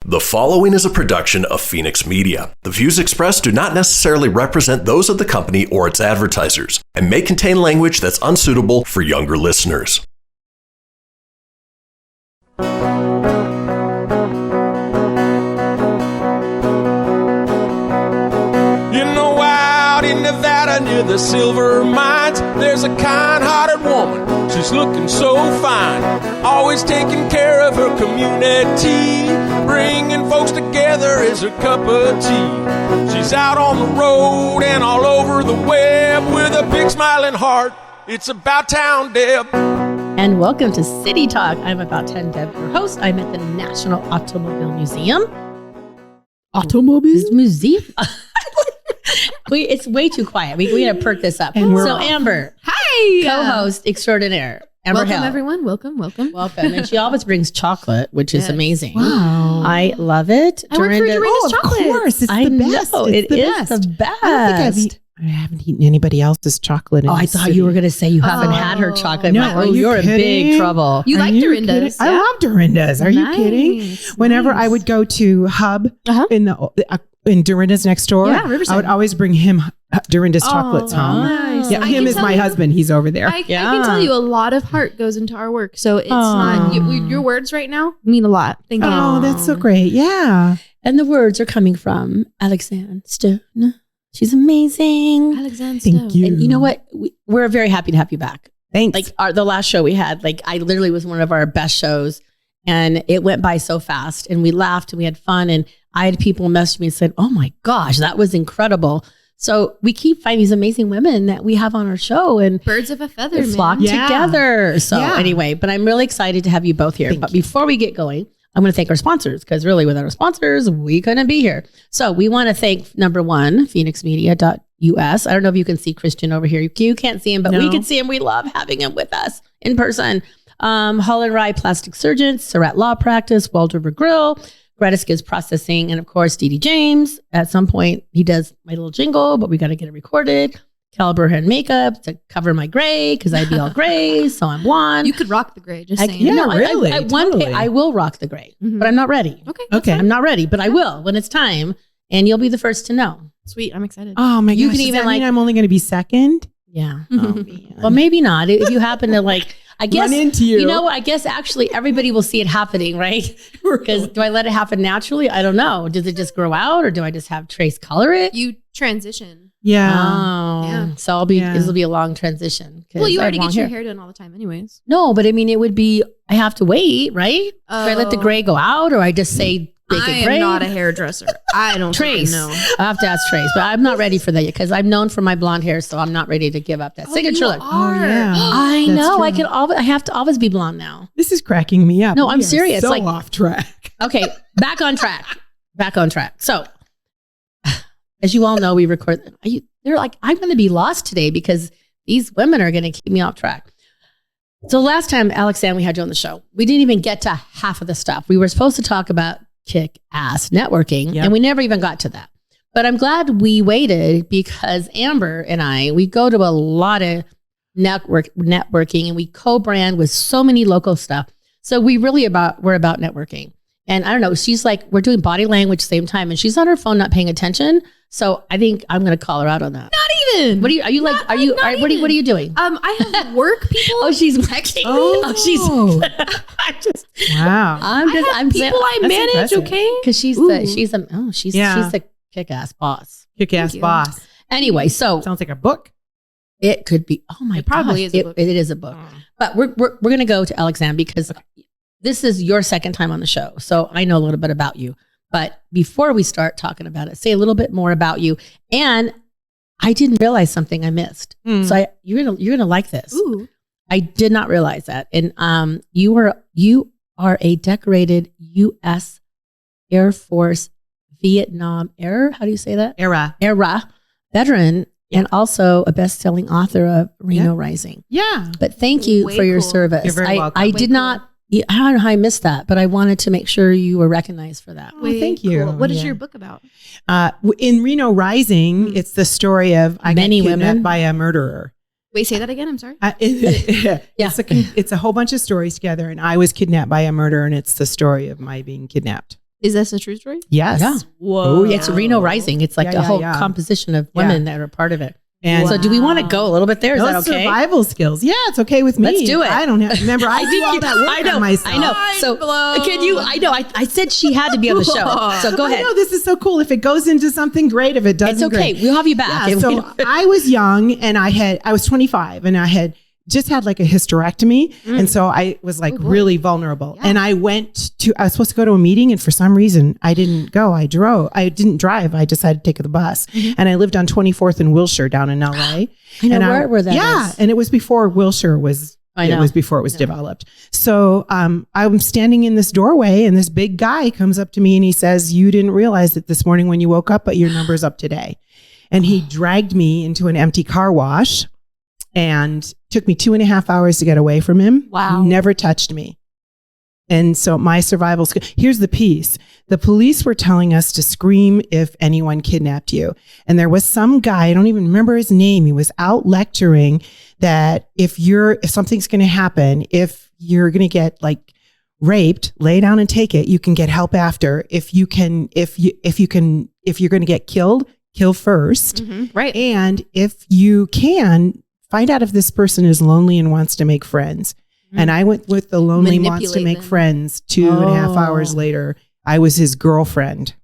The following is a production of Fenix Media. The views expressed do not necessarily represent those of the company or its advertisers and may contain language that's unsuitable for younger listeners. In Nevada near the silver mines, there's a kind-hearted woman. She's looking so fine, always taking care of her community. Bringing folks together is her cup of tea. She's out on the road and all over the web with a big smiling heart. It's About Town Deb. And welcome to City Talk. I'm About Town Deb, your host. I'm at the National Automobile Museum. Museum? It's way too quiet. We got to perk this up. And so Amber, hi, co-host extraordinaire. Amber welcome, Hale. Everyone. Welcome. And she always brings chocolate, which is amazing. Wow. I love it. I work for Dorinda's chocolate. Of course. It's the best. It is the best. I haven't eaten anybody else's chocolate. I thought you were going to say you haven't had her chocolate. No, you're in big trouble. You like Dorinda's? I love Dorinda's. Are you kidding? Whenever I would go to Hub in Dorinda's next door, I would always bring him Dorinda's chocolates home. Nice. Yeah, him is my husband. He's over there. I can tell you a lot of heart goes into our work. So it's not, your words right now mean a lot. Thank you. Oh, that's so great. Yeah. And the words are coming from Alexanne Stone. She's amazing. Alexanne Stone. Thank you. And you know what? We're very happy to have you back. Thanks. Like the last show we had, I literally was one of our best shows, and it went by so fast, and we laughed and we had fun, and I had people message me and said, "Oh my gosh, that was incredible." So we keep finding these amazing women that we have on our show, and birds of a feather, they flock together. So anyway, but I'm really excited to have you both here. Thank but you. Before we get going, I'm going to thank our sponsors, because really without our sponsors, we couldn't be here. So we want to thank number one, FenixMedia.us. I don't know if you can see Christian over here. You can't see him, but we can see him. We love having him with us in person. Hale and Wrye Plastic Surgeons, Surratt Law Practice, Walter Grille, GratisGives Processing, and of course, D.D. James. At some point, he does my little jingle, but we got to get it recorded. Caliber Hair and Makeup to cover my gray, because I'd be all gray, so I'm blonde. You could rock the gray, just saying. Really? One day I will rock the gray, but I'm not ready. Okay. I'm not ready, but I will when it's time, and you'll be the first to know. Sweet. I'm excited. Oh my gosh. You can Does even that mean I'm only going to be second? Yeah. Oh, man. Well, maybe not. If you happen to I guess, run into you. You know what? I guess actually everybody will see it happening, right? Because do I let it happen naturally? I don't know. Does it just grow out, or do I just have Trace color it? You transition. Yeah. Oh, Yeah. So this will be a long transition. Well, you I already have long get your hair hair done all the time anyways. No, but I mean, it would be, I have to wait, right? Do I let the gray go out, or I just say, make it gray? I'm not a hairdresser. I don't Trace. know. I have to ask Trace, but I'm not ready for that yet, because I'm known for my blonde hair, so I'm not ready to give up that signature look. Oh, yeah. I That's know. true. I have to always be blonde now. This is cracking me up. No, I'm We are serious. So Like- off track. Okay, back on track. So, as you all know, we record. They're like, I'm going to be lost today because these women are going to keep me off track. So last time, Alexanne, we had you on the show, we didn't even get to half of the stuff. We were supposed to talk about kick-ass networking, and we never even got to that. But I'm glad we waited, because Amber and we go to a lot of networking, and we co-brand with so many local stuff. So we're about networking. And I don't know, she's like, we're doing body language same time, and she's on her phone not paying attention. So I think I'm going to call her out on that. Not even. What are you doing? I have work people. Oh, she's texting. Wow. I'm people I That's manage, impressive. okay? because she's the kick-ass boss. Kick-ass Thank you. boss. Anyway, so Sounds like a book. it could be, oh my It probably gosh, is a book. It is a book. But we're going to go to Alexanne, because this is your second time on the show. So I know a little bit about you. But before we start talking about it, say a little bit more about you. And I didn't realize something I missed. So you're gonna like this. Ooh. I did not realize that. And you are a decorated U.S. Air Force Vietnam era. How do you say that? Era veteran, and also a best-selling author of Reno Rising. Yeah. But thank you Way for your cool. service. You're very welcome. I Way did cool. not. I don't know how I missed that, but I wanted to make sure you were recognized for that. Oh, thank you. What is Yeah. your book about? In Reno Rising, it's the story of Many got kidnapped women. by a murderer. Wait, say that again. I'm sorry. It's a whole bunch of stories together, and I was kidnapped by a murderer, and it's the story of my being kidnapped. Is this a true story? Yes. Yeah. Whoa. Oh, yeah. It's Reno Rising. It's like a whole composition of women that are part of it. And so do we want to go a little bit there? Is that okay? Survival skills. Yeah, it's okay with me. Let's do it. I don't have, remember, I do all that work on myself. I know. So can you, I said she had to be on the show. So go ahead. I know, this is so cool. If it goes into something, great. If it doesn't, it's okay. great. We'll have you back. Yeah, so I was young and I was 25 and I had just had like a hysterectomy. And so I was like really vulnerable. Yeah. And I was supposed to go to a meeting and for some reason I didn't go. I didn't drive. I decided to take the bus. And I lived on 24th and Wilshire down in LA. I know where that is. Yeah. And it was before Wilshire was, it was before it was developed. So I'm standing in this doorway and this big guy comes up to me and he says, "You didn't realize that this morning when you woke up, but your number's up today." And he dragged me into an empty car wash. And took me 2.5 hours to get away from him. Wow. He never touched me. And so my survival skill, here's the piece. The police were telling us to scream if anyone kidnapped you. And there was some guy, I don't even remember his name. He was out lecturing that if something's going to happen, if you're going to get like raped, lay down and take it. You can get help after. If you're going to get killed, kill first. Mm-hmm. Right. And if you can, find out if this person is lonely and wants to make friends. And I went with the lonely wants to make friends. 2.5 hours later, I was his girlfriend.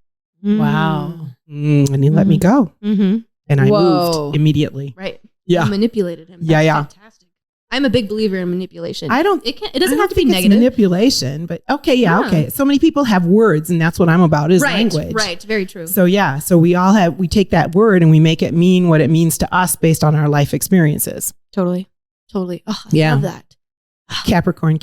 Wow. And he let me go. And I moved immediately. Right. Yeah. You manipulated him. That's fantastic. I'm a big believer in manipulation. It doesn't have to be it's negative. manipulation, but okay. So many people have words and that's what I'm about is language. Right. Very true. So so we take that word and we make it mean what it means to us based on our life experiences. Totally. Oh, I love that. Capricorn,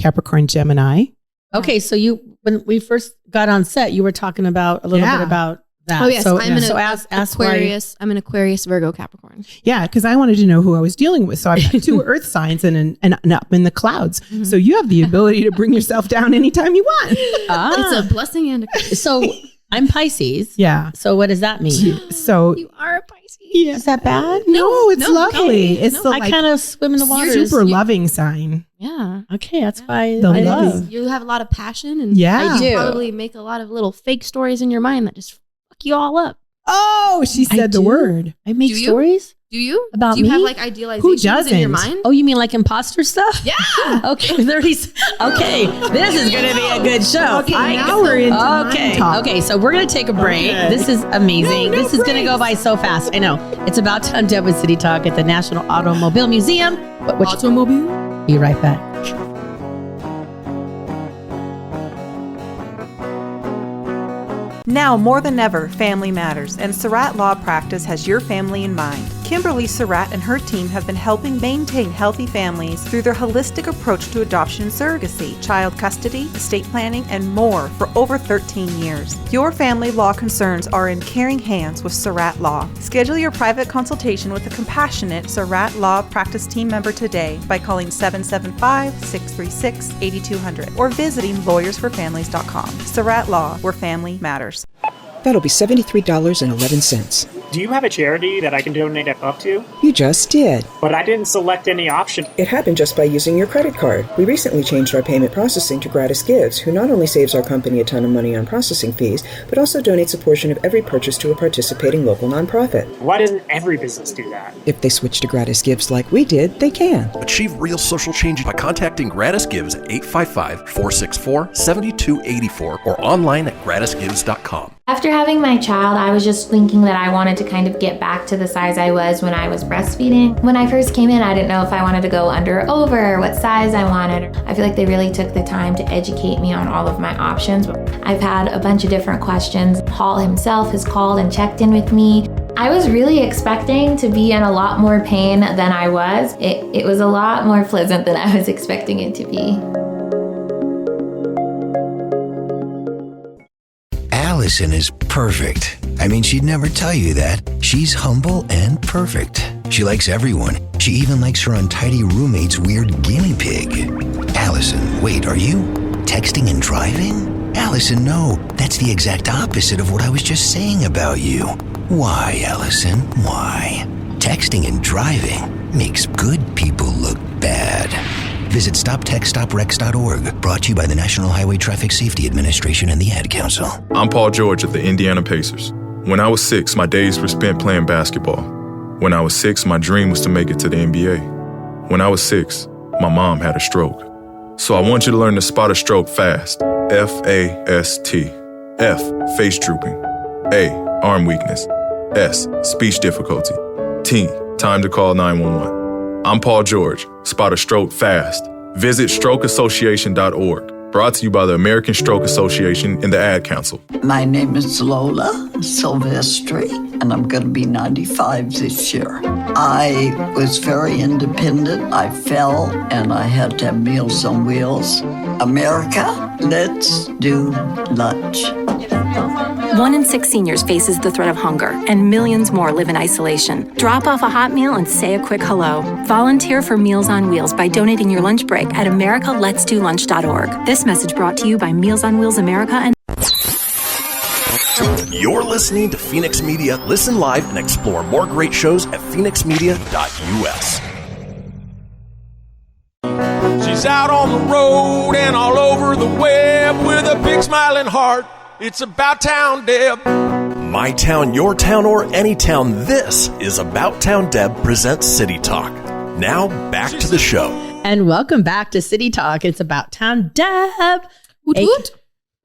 Gemini. Okay. So when we first got on set, you were talking about a little bit about that. Oh yes, so, I'm ask Aquarius. I'm an Aquarius, Virgo, Capricorn. Yeah, because I wanted to know who I was dealing with. So I've got 2 Earth signs and an up in the clouds. So you have the ability to bring yourself down anytime you want. It's a blessing and a curse. So I'm Pisces. Yeah. So what does that mean? So you are a Pisces. Yeah. Is that bad? No, it's lovely. Okay. It's I kind of swim in the water. Super loving sign. Yeah. Okay, that's why The I love. love. You have a lot of passion and I do. Probably make a lot of little fake stories in your mind that just fuck you all up. Oh, she said the word. I make stories. Do you? About Do you me? have like idealizations Who doesn't? in your mind? Oh, you mean like imposter stuff? Yeah. Okay, okay, this is going to be a good show. Okay, now we're into mind talk. Okay, so we're going to take a break. Okay. This is amazing. No this is going to go by so fast. I know. It's about to Undone with City Talk at the National Automobile Museum. Automobile? Be right back. Now more than ever, family matters, and Surratt Law Practice has your family in mind. Kimberly Surratt and her team have been helping maintain healthy families through their holistic approach to adoption and surrogacy, child custody, estate planning, and more for over 13 years. Your family law concerns are in caring hands with Surratt Law. Schedule your private consultation with a compassionate Surratt Law Practice team member today by calling 775-636-8200 or visiting lawyersforfamilies.com. Surratt Law, where family matters. That'll be $73.11. Do you have a charity that I can donate up to? You just did. But I didn't select any option. It happened just by using your credit card. We recently changed our payment processing to GratisGives, who not only saves our company a ton of money on processing fees, but also donates a portion of every purchase to a participating local nonprofit. Why doesn't every business do that? If they switch to GratisGives like we did, they can. Achieve real social change by contacting GratisGives at 855-464-7284 or online at gratisgives.com. After having my child, I was just thinking that I wanted to kind of get back to the size I was when I was breastfeeding. When I first came in, I didn't know if I wanted to go under or over, what size I wanted. I feel like they really took the time to educate me on all of my options. I've had a bunch of different questions. Hale himself has called and checked in with me. I was really expecting to be in a lot more pain than I was. It was a lot more pleasant than I was expecting it to be. Allison is perfect. I mean, she'd never tell you that. She's humble and perfect. She likes everyone. She even likes her untidy roommate's weird guinea pig. Allison, wait, are you texting and driving? Allison, no. That's the exact opposite of what I was just saying about you. Why, Allison? Why? Texting and driving makes good people look bad. Visit StopTextStopWrecks.org. Brought to you by the National Highway Traffic Safety Administration and the Ad Council. I'm Paul George of the Indiana Pacers. When I was 6, my days were spent playing basketball. When I was 6, my dream was to make it to the NBA. When I was 6, my mom had a stroke. So I want you to learn to spot a stroke fast. F-A-S-T. F, face drooping. A, arm weakness. S, speech difficulty. T, time to call 911. I'm Paul George. Spot a stroke fast. Visit strokeassociation.org. Brought to you by the American Stroke Association and the Ad Council. My name is Lola Silvestri, and I'm going to be 95 this year. I was very independent. I fell, and I had to have Meals on Wheels. America, let's do lunch. 1 in 6 seniors faces the threat of hunger, and millions more live in isolation. Drop off a hot meal and say a quick hello. Volunteer for Meals on Wheels by donating your lunch break at americaletsdolunch.org. This message brought to you by Meals on Wheels America and You're listening to Fenix Media. Listen live and explore more great shows at phoenixmedia.us. She's out on the road and all over the web with a big smiling heart. It's About Town Deb. My town, your town, or any town, this is About Town Deb presents City Talk. Now, back to the show. And welcome back to City Talk. It's About Town Deb. Hoot hoot.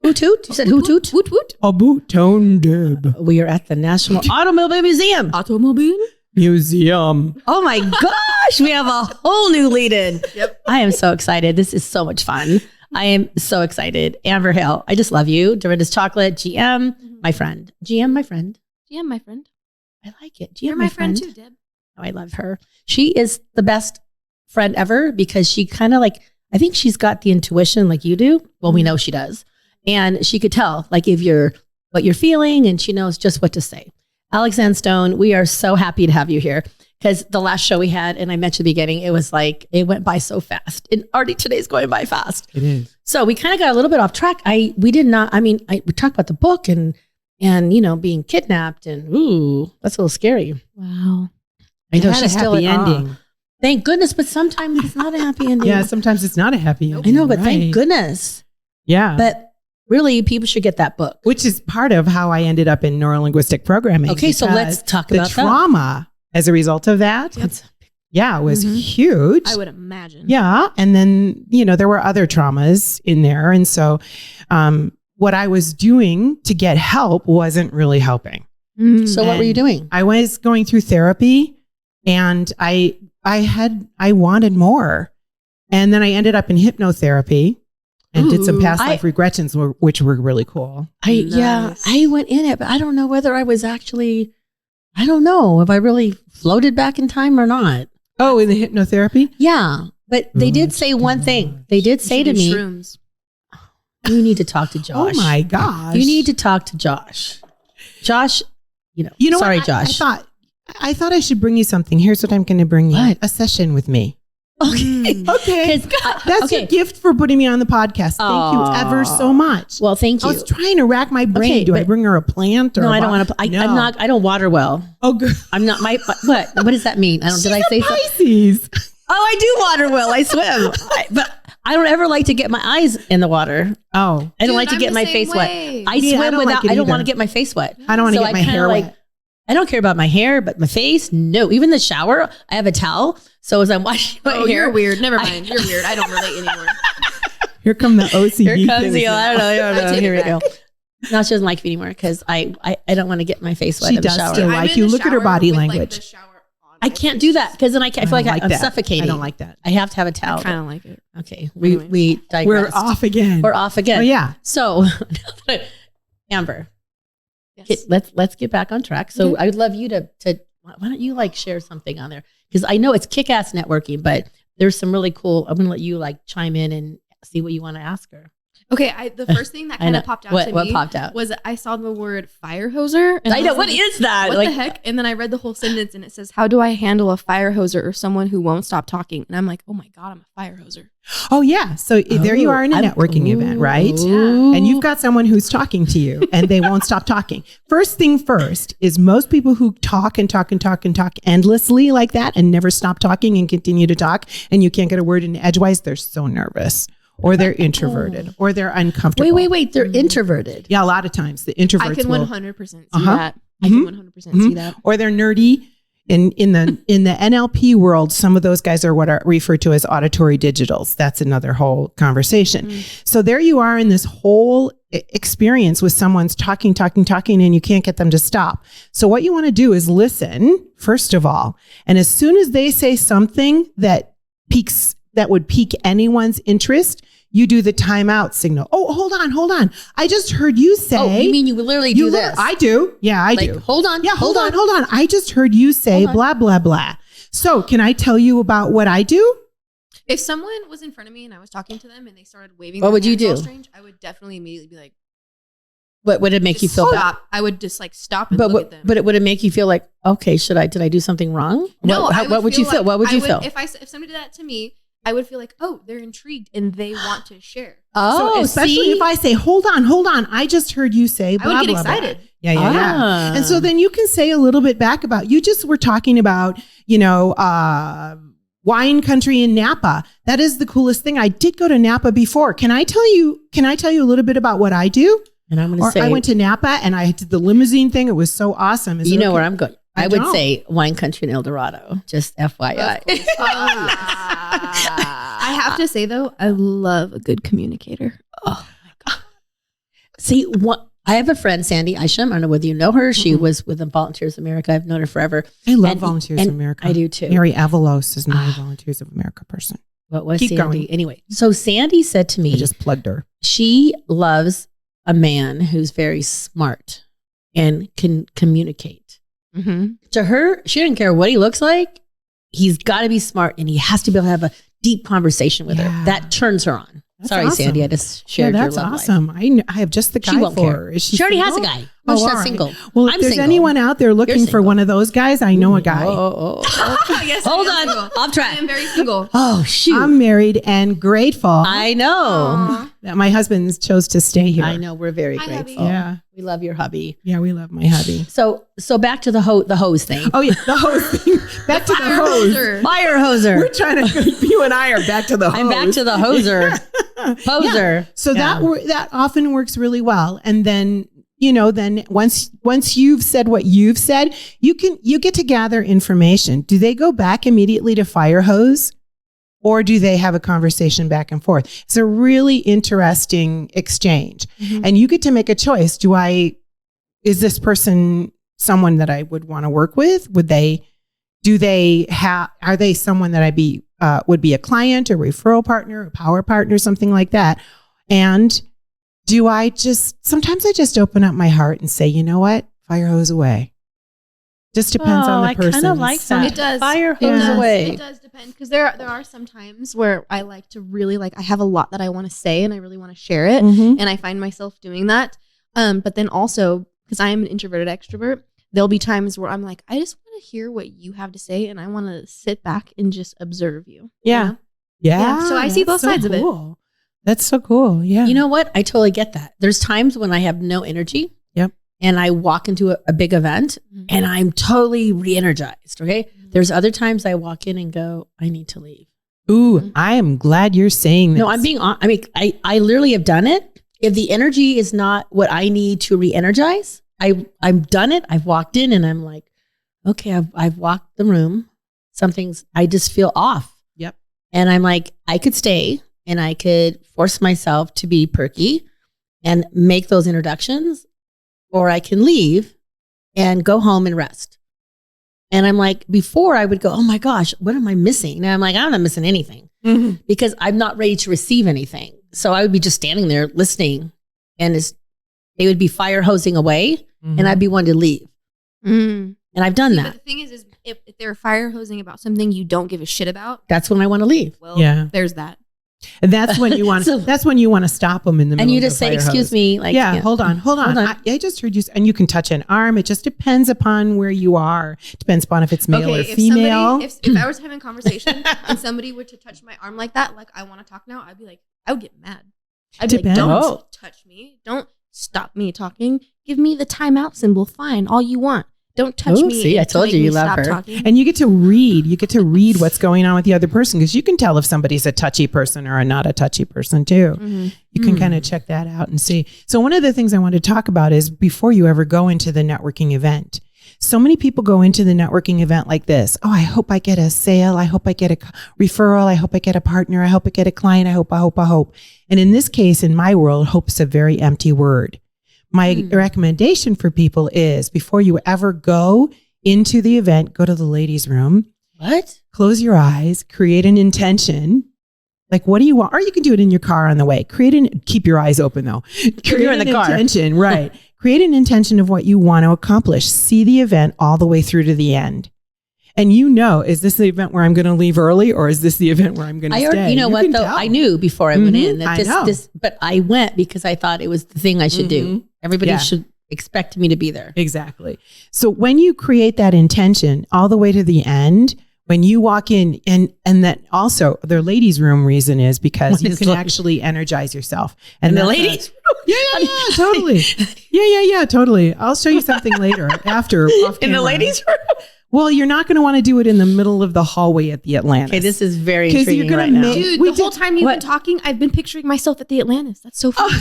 Hoot hoot. You said hoot hoot? Hoot hoot. About Town Deb. We are at the National Automobile Museum. Automobile Museum. Oh my gosh, we have a whole new lead-in. Yep. I am so excited. This is so much fun. I am so excited. Amber Hale, I just love you. Dorinda's Chocolate, GM, my friend. GM, my friend. GM, my friend. I like it. GM, You're my friend too, Deb. Oh, I love her. She is the best friend ever because she kind of like, I think she's got the intuition like you do. Well, we know she does. And she could tell like if you're, what you're feeling, and she knows just what to say. Alexanne Stone, we are so happy to have you here because the last show we had, and I mentioned at the beginning, it was like, it went by so fast. And already today's going by fast. It is. So we kind of got a little bit off track. We talked about the book and, you know, being kidnapped and, ooh, that's a little scary. Wow. I know It had she's a still happy at ending. Thank goodness, but sometimes it's not a happy ending. Yeah, sometimes it's not a happy ending. I know, but right. thank goodness. Yeah. But really, people should get that book. Which is part of how I ended up in neurolinguistic programming. Okay, so let's talk the about that. trauma as a result of that. It was huge. I would imagine. Yeah. And then, you know, there were other traumas in there. And so what I was doing to get help wasn't really helping. So what were you doing? I was going through therapy and I wanted more. And then I ended up in hypnotherapy and did some past life regressions, which were really cool. Yeah, I went in it, but I don't know whether I was actually, I don't know if I really floated back in time or not. Oh, in the hypnotherapy? Yeah, but they did say one thing. They did say to me, shrooms. You need to talk to Josh. Oh my gosh. You need to talk to Josh. Josh, you know sorry, what? Josh. I thought I should bring you something. Here's what I'm going to bring you. What? A session with me. Okay. Okay. That's a gift for putting me on the podcast. Thank you ever so much. Well, thank you. I was trying to rack my brain. Okay, Do I bring her a plant or no, I don't want to. I'm not. I don't water well. Oh, good. I'm not. What does that mean? I don't. Did I say something? Pisces. Oh, I do water well. I swim, but I don't ever like to get my eyes in the water. Oh, I don't like to I'm get the my same face way. wet. I Yeah, I swim don't like without. it I don't either. want to get my face wet. I don't want to So get my kinda hair wet. I don't care about my hair, but my face, no. Even the shower, I have a towel. So as I'm washing my hair, You're weird. Never mind. You're weird. I don't relate anymore. Here come the OCD. Here comes things. the, I don't know. take Here it we go. No, she doesn't like me anymore because I don't want to get my face wet She in the does shower. still like you. Look at her body language. I can't do that because then I feel like I'm that. suffocating. I don't like that. I have to have a towel. I kind of like it. Okay, Anyways. we digress. We're off again. We're off again. Oh, yeah. So, Amber, Yes. let's get back on track. So I would love you to why don't you like share something on there? Because I know it's kick-ass networking, but there's some really cool. I'm gonna let you like chime in and see what you want to ask her. Okay, the first thing that kind of popped out to me what popped out? was I saw the word fire hoser. And I know, what is that? What the heck? And then I read the whole sentence and it says, how do I handle a fire hoser or someone who won't stop talking? And I'm like, oh my God, I'm a fire hoser. Oh, yeah. So there you are in a networking event, right? Yeah. And you've got someone who's talking to you and they won't stop talking. First thing first is most people who talk and talk and talk and talk endlessly like that and never stop talking and continue to talk and you can't get a word in edgewise, they're so nervous. Or they're introverted, or they're uncomfortable. Wait. They're introverted. Yeah, a lot of times the introverts. I can will, 100% see that. I can 100% see that. Or they're nerdy. In the NLP world, some of those guys are what are referred to as auditory digitals. That's another whole conversation. So there you are in this whole experience with someone's talking, and you can't get them to stop. So what you want to do is listen, first of all. And as soon as they say something that would pique anyone's interest, you do the timeout signal. Oh, hold on. I just heard you say. Oh, you mean you literally do this? I do. Yeah, I do. Hold on. Yeah, hold on. I just heard you say blah, blah, blah. So can I tell you about what I do? If someone was in front of me and I was talking to them and they started waving, what would you do? Strange, I would definitely immediately be like, But would it make you feel bad? I would just like stop and look at them. But would it make you feel like, okay, did I do something wrong? No. What would you feel? What would you feel? If somebody did that to me, I would feel like, oh, they're intrigued and they want to share. Oh, so especially if I say, hold on. I just heard you say blah, blah, I would get blah, excited. Blah. Yeah. And so then you can say a little bit back about, you just were talking about, wine country in Napa. That is the coolest thing. I did go to Napa before. Can I tell you a little bit about what I do? And I'm going to say, I went to Napa and I did the limousine thing. It was so awesome. You know where I'm going. I would say wine country in El Dorado, just FYI. I have to say though, I love a good communicator. Oh my God. See, I have a friend, Sandy Isham. I don't know whether you know her. She was with Volunteers of America. I've known her forever. I love Volunteers of America. I do too. Mary Avalos is my Volunteers of America person. What was Keep Sandy? going. Anyway, so Sandy said to me, I just plugged her. She loves a man who's very smart and can communicate. To her, she didn't care what he looks like. He's got to be smart and he has to be able to have a deep conversation with her. That turns her on. That's Sorry, awesome. Sandy, I just shared your love That's awesome. life. I have just the guy She won't for care. her. Is She she already has a single? guy. No, she's all not right. single. Well, if I'm there's single. anyone out there looking for one of those guys, I know a guy. Yes, Hold on. Off track. I am very single. Oh, shoot. I'm married and grateful I know. that my husband chose to stay here. I know. We're very Hi, grateful. hubby. Yeah. We love your hubby. Yeah, we love my hubby. So back to the hose thing. Oh, yeah, the hose thing. Back to the hose. Fire hoser. We're trying to, you and I are back to the hose. I'm back to the hoser. Poser. Yeah. So that often works really well. And then, then once you've said what you've said, you get to gather information. Do they go back immediately to fire hose? Or do they have a conversation back and forth? It's a really interesting exchange. And you get to make a choice. Is this person someone that I would want to work with? Are they someone that would be a client, a referral partner, a power partner, something like that? And sometimes I just open up my heart and say, you know what? Fire hose away. Just depends on the person. I kind of like that. It does. Fire hose away. It does depend because there are some times where I like to really I have a lot that I want to say and I really want to share it, and I find myself doing that. But then also because I am an introverted extrovert, there'll be times where I'm like, I just want to hear what you have to say, and I want to sit back and just observe you. Yeah. You know? Yeah. So I see both sides of it. That's so cool. Yeah. You know what? I totally get that. There's times when I have no energy. Yep. And I walk into a big event and I'm totally re-energized. Okay. There's other times I walk in and go, I need to leave. Ooh, I am glad you're saying this. No, I'm being honest. I mean, I literally have done it. If the energy is not what I need to re-energize, I've done it. I've walked in and I'm like, okay, I've walked the room. I just feel off. Yep. And I'm like, I could stay and I could force myself to be perky and make those introductions, or I can leave and go home and rest. And I'm like, before I would go, oh my gosh, what am I missing? Now I'm like, I'm not missing anything because I'm not ready to receive anything. So I would be just standing there listening and they would be fire hosing away and I'd be one to leave. And I've done that. But the thing is if they're fire hosing about something you don't give a shit about, that's when I want to leave. Well, there's that. And that's when you want. That's when you want to stop them in the middle. And you of just the say, fire "Excuse hose. me." Like, yeah, hold on. I just heard you. And you can touch an arm. It just depends upon where you are. Depends upon if it's male or female. If I was having a conversation and somebody were to touch my arm like that, like I want to talk now, I'd be like, I would get mad. I'd be like, don't touch me. Don't stop me talking. Give me the timeout symbol. Fine, all you want. Don't touch me. See, I told you love her. Talking. And you get to read. You get to read what's going on with the other person because you can tell if somebody's a touchy person or not a touchy person too. Mm-hmm. You can kind of check that out and see. So one of the things I want to talk about is before you ever go into the networking event. So many people go into the networking event like this. Oh, I hope I get a sale. I hope I get a referral. I hope I get a partner. I hope I get a client. I hope. And in this case, in my world, hope's a very empty word. My recommendation for people is before you ever go into the event, go to the ladies' room. What? Close your eyes, create an intention. Like, what do you want? Or you can do it in your car on the way. Keep your eyes open though. Create in the car. Intention, right. Create an intention of what you want to accomplish. See the event all the way through to the end. And is this the event where I'm going to leave early or is this the event where I'm going to stay? You know what though? I knew before I went in that but I went because I thought it was the thing I should do. Everybody should expect me to be there. Exactly. So when you create that intention all the way to the end, when you walk in and that also their ladies' room reason is because you can actually energize yourself. And the ladies' room? Yeah, totally. Yeah, totally. I'll show you something later after. Off in the ladies' room? Well, you're not going to want to do it in the middle of the hallway at the Atlantis. Okay, this is very intriguing right now. Dude, the whole time you've been talking, I've been picturing myself at the Atlantis. That's so funny.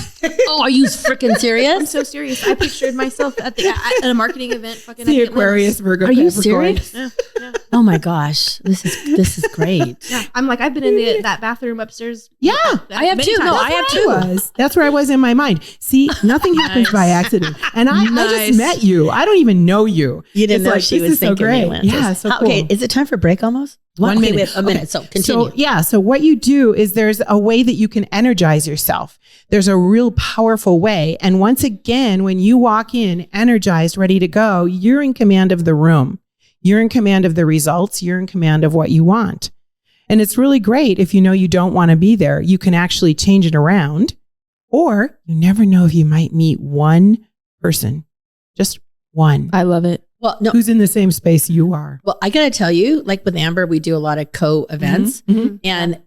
Oh, are you freaking serious? I'm so serious. I pictured myself at a marketing event. Fucking the at the Aquarius, Virgo, Are you Capricorn. serious? Yeah. Oh my gosh, this is great. Yeah, I'm like I've been in that bathroom upstairs. Yeah, I have too. No, I have too. That's where I was in my mind. See, nothing happens by accident. And I just met you. I don't even know you. You didn't know she was thinking Atlantis. Yeah, so cool. Okay, is it time for break almost? 1 minute. Wait, a minute. So continue. So what you do is there's a way that you can energize yourself. There's a real powerful way. And once again, when you walk in energized, ready to go, you're in command of the room. You're in command of the results. You're in command of what you want. And it's really great if you know you don't want to be there. You can actually change it around. Or you never know if you might meet one person. Just one. I love it. Well, no. Who's in the same space you are. Well, I got to tell you, like with Amber, we do a lot of co-events. And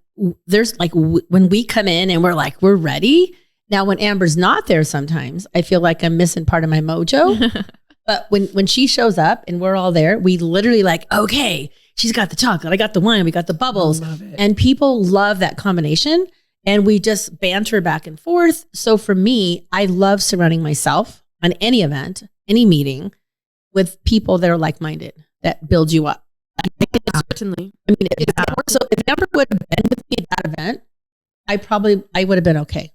there's like, when we come in and we're ready. Now, when Amber's not there sometimes, I feel like I'm missing part of my mojo. But when she shows up and we're all there, we literally like, okay, she's got the chocolate, I got the wine, we got the bubbles. And people love that combination. And we just banter back and forth. So for me, I love surrounding myself on any event, any meeting, with people that are like-minded, that build you up. Certainly. I mean, if Amber would have been with me at that event, I would have been okay.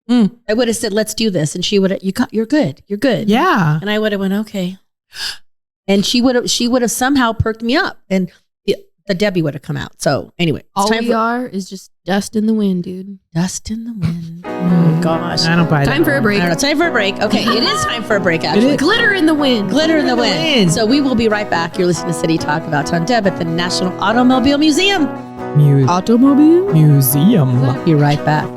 I would have said, let's do this. And she would have, you're good. Yeah. And I would have went, okay. And she would have somehow perked me up and the Debbie would have come out. So anyway. All we are is just dust in the wind, dude. Dust in the wind. Oh gosh. I don't buy that. Time for a break. I don't know. Time for a break. Okay. It is time for a break, actually. Glitter in the wind. Glitter in the wind. So we will be right back. You're listening to City Talk about Tom Deb at the National Automobile Museum. Automobile Museum. We'll be right back.